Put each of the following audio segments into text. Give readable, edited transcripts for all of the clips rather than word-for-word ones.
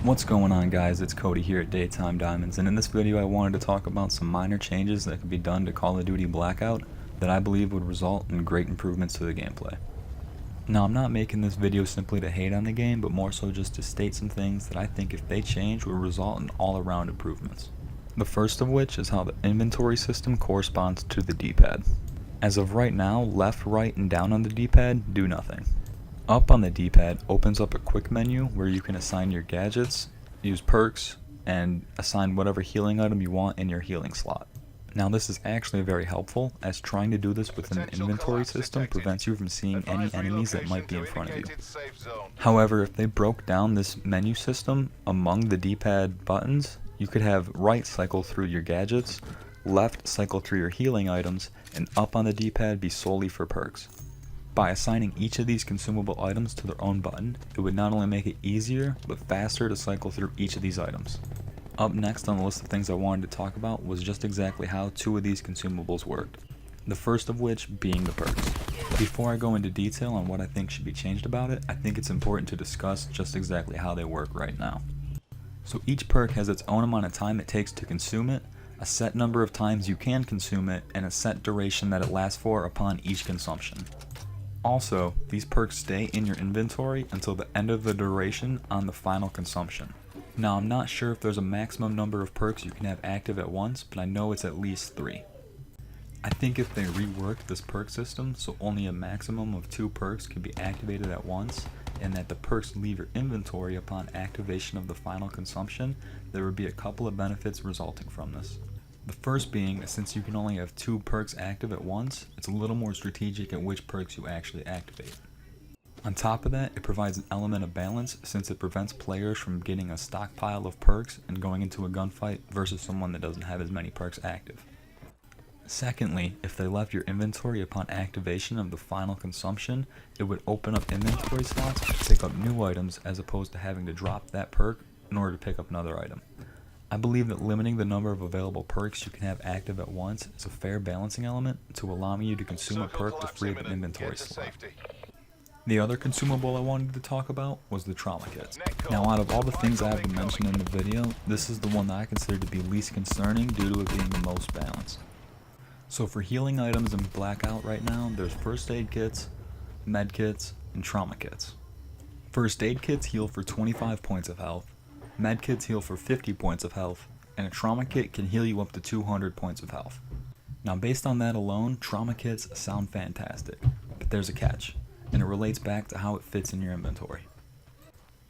What's going on, guys? It's Cody here at Daytime Diamonds, and in this video I wanted to talk about some minor changes that could be done to Call of Duty Blackout that I believe would result in great improvements to the gameplay. Now, I'm not making this video simply to hate on the game, but more so just to state some things that I think if they change would result in all-around improvements. The first of which is how the inventory system corresponds to the D-pad. As of right now, left, right, and down on the D-pad do nothing. Up on the D-pad opens up a quick menu where you can assign your gadgets, use perks, and assign whatever healing item you want in your healing slot. Now, this is actually very helpful, as trying to do this with an inventory system prevents you from seeing any enemies that might be in front of you. However, if they broke down this menu system among the D-pad buttons, you could have right cycle through your gadgets, left cycle through your healing items, and up on the D-pad be solely for perks. By assigning each of these consumable items to their own button, it would not only make it easier, but faster to cycle through each of these items. Up next on the list of things I wanted to talk about was just exactly how two of these consumables worked. The first of which being the perks. Before I go into detail on what I think should be changed about it, I think it's important to discuss just exactly how they work right now. So each perk has its own amount of time it takes to consume it, a set number of times you can consume it, and a set duration that it lasts for upon each consumption. Also, these perks stay in your inventory until the end of the duration on the final consumption. Now, I'm not sure if there's a maximum number of perks you can have active at once, but I know it's at least 3. I think if they rework this perk system so only a maximum of 2 perks can be activated at once, and that the perks leave your inventory upon activation of the final consumption, there would be a couple of benefits resulting from this. The first being that since you can only have 2 perks active at once, it's a little more strategic at which perks you actually activate. On top of that, it provides an element of balance since it prevents players from getting a stockpile of perks and going into a gunfight versus someone that doesn't have as many perks active. Secondly, if they left your inventory upon activation of the final consumption, it would open up inventory slots to pick up new items as opposed to having to drop that perk in order to pick up another item. I believe that limiting the number of available perks you can have active at once is a fair balancing element to allow you to consume a perk to free up an inventory slot. The other consumable I wanted to talk about was the trauma kits. Now, out of all the things I have been mentioning in the video, this is the one that I consider to be least concerning due to it being the most balanced. So for healing items in Blackout right now, there's first aid kits, med kits, and trauma kits. First aid kits heal for 25 points of health, med kits heal for 50 points of health, and a trauma kit can heal you up to 200 points of health. Now, based on that alone, trauma kits sound fantastic, but there's a catch, and it relates back to how it fits in your inventory.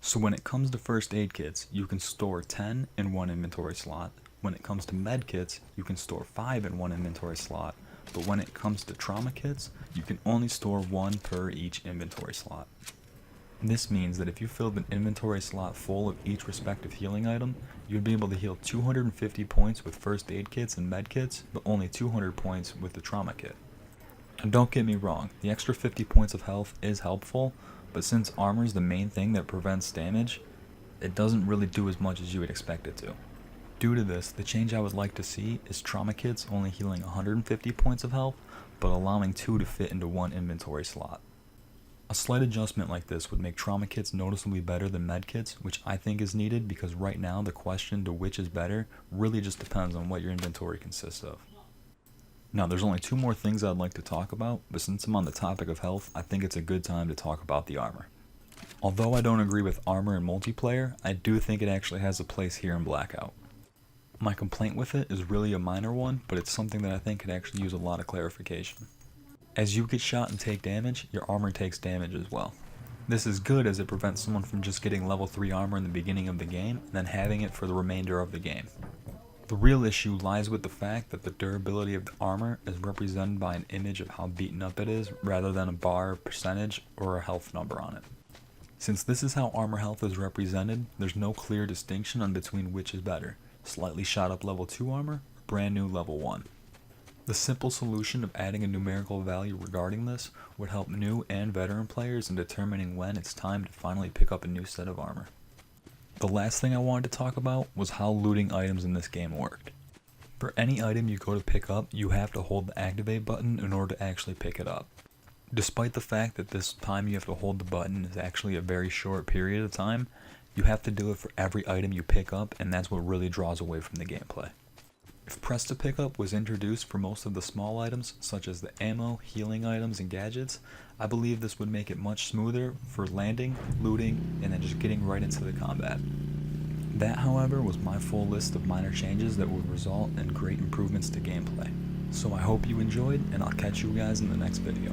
So when it comes to first aid kits, you can store 10 in one inventory slot. When it comes to med kits, you can store 5 in one inventory slot, but when it comes to trauma kits, you can only store 1 per each inventory slot. This means that if you filled an inventory slot full of each respective healing item, you'd be able to heal 250 points with first aid kits and med kits, but only 200 points with the trauma kit. And don't get me wrong, the extra 50 points of health is helpful, but since armor is the main thing that prevents damage, it doesn't really do as much as you would expect it to. Due to this, the change I would like to see is trauma kits only healing 150 points of health, but allowing 2 to fit into one inventory slot. A slight adjustment like this would make trauma kits noticeably better than med kits, which I think is needed because right now the question to which is better really just depends on what your inventory consists of. Now, there's only 2 more things I'd like to talk about, but since I'm on the topic of health, I think it's a good time to talk about the armor. Although I don't agree with armor in multiplayer, I do think it actually has a place here in Blackout. My complaint with it is really a minor one, but it's something that I think could actually use a lot of clarification. As you get shot and take damage, your armor takes damage as well. This is good as it prevents someone from just getting level 3 armor in the beginning of the game and then having it for the remainder of the game. The real issue lies with the fact that the durability of the armor is represented by an image of how beaten up it is rather than a bar, percentage, or a health number on it. Since this is how armor health is represented, there's no clear distinction on between which is better, slightly shot up level 2 armor or brand new level 1. The simple solution of adding a numerical value regarding this would help new and veteran players in determining when it's time to finally pick up a new set of armor. The last thing I wanted to talk about was how looting items in this game worked. For any item you go to pick up, you have to hold the activate button in order to actually pick it up. Despite the fact that this time you have to hold the button is actually a very short period of time, You have to do it for every item you pick up, and that's what really draws away from the gameplay. If press to pick up was introduced for most of the small items, such as the ammo, healing items, and gadgets, I believe this would make it much smoother for landing, looting, and then just getting right into the combat. That, however, was my full list of minor changes that would result in great improvements to gameplay. So I hope you enjoyed, and I'll catch you guys in the next video.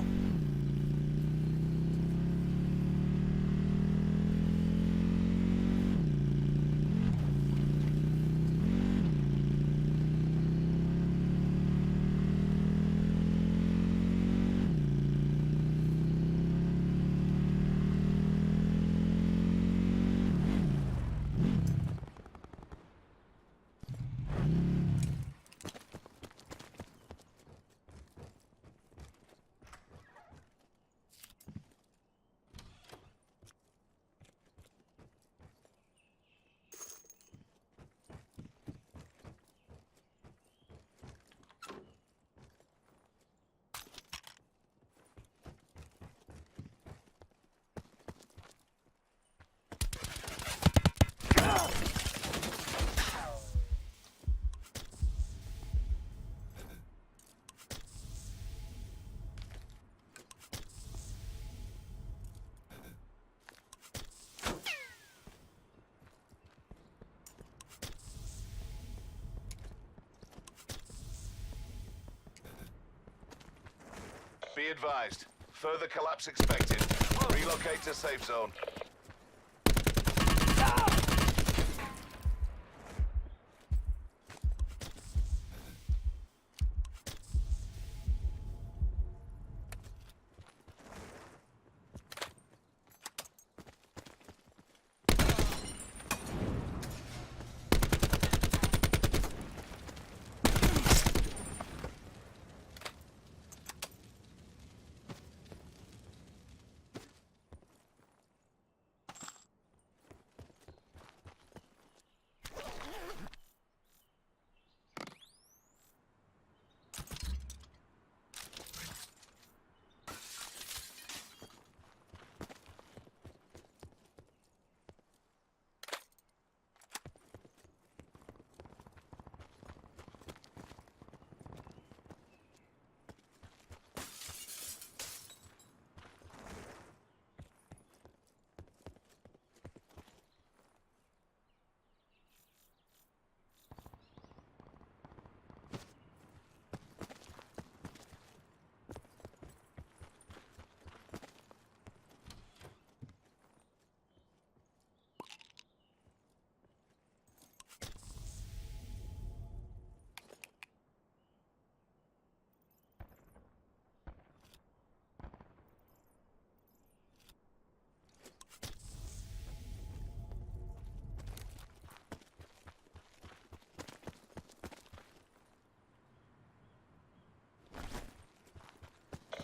Be advised. Further collapse expected. Relocate to safe zone.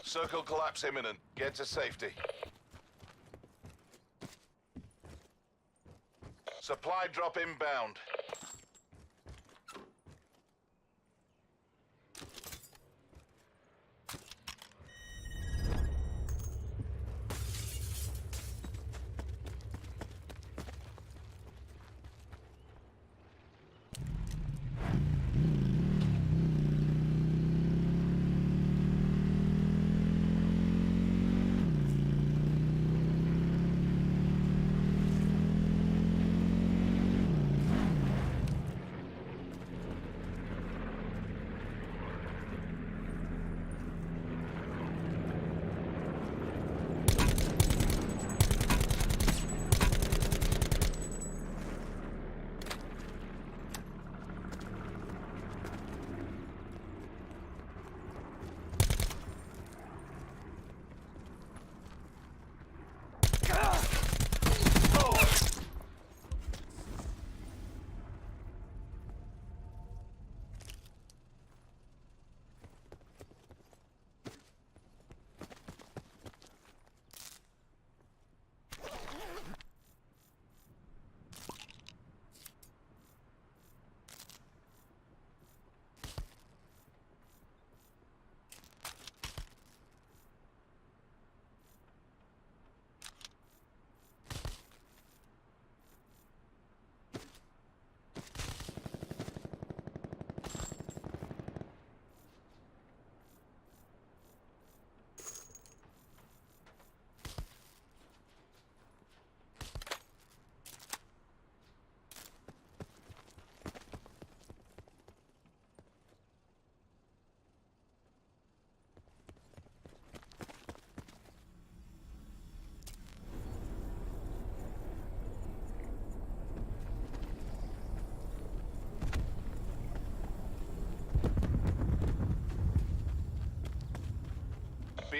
Circle collapse imminent. Get to safety. Supply drop inbound.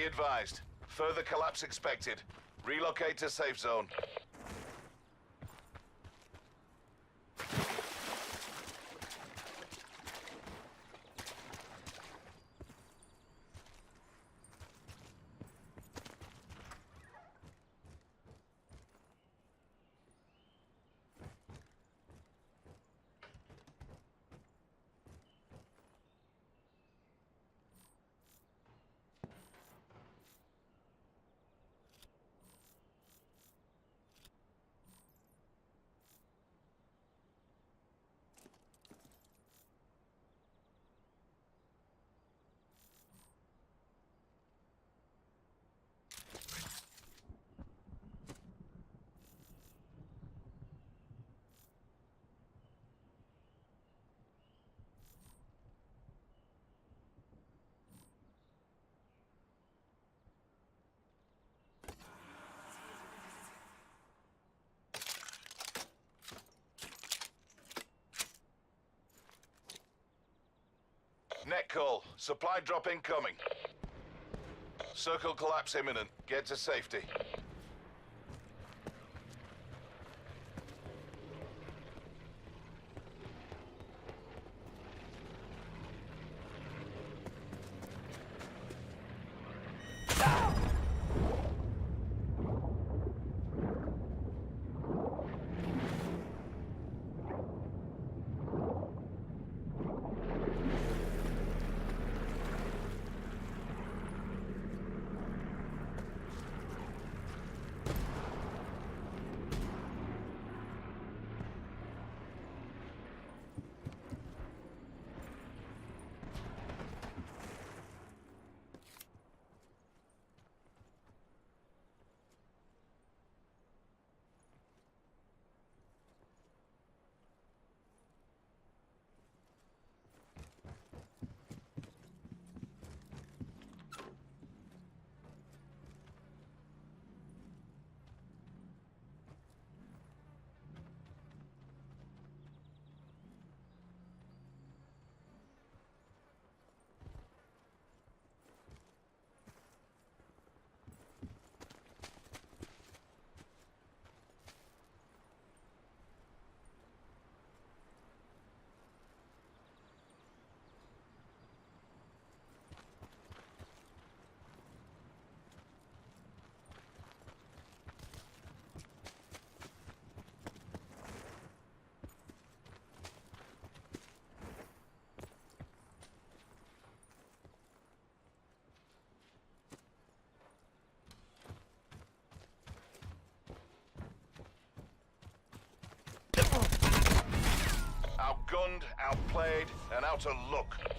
advised. Further collapse expected. Relocate to safe zone. Net call. Supply drop incoming. Circle collapse imminent. Get to safety. Outgunned, outplayed, and out of luck.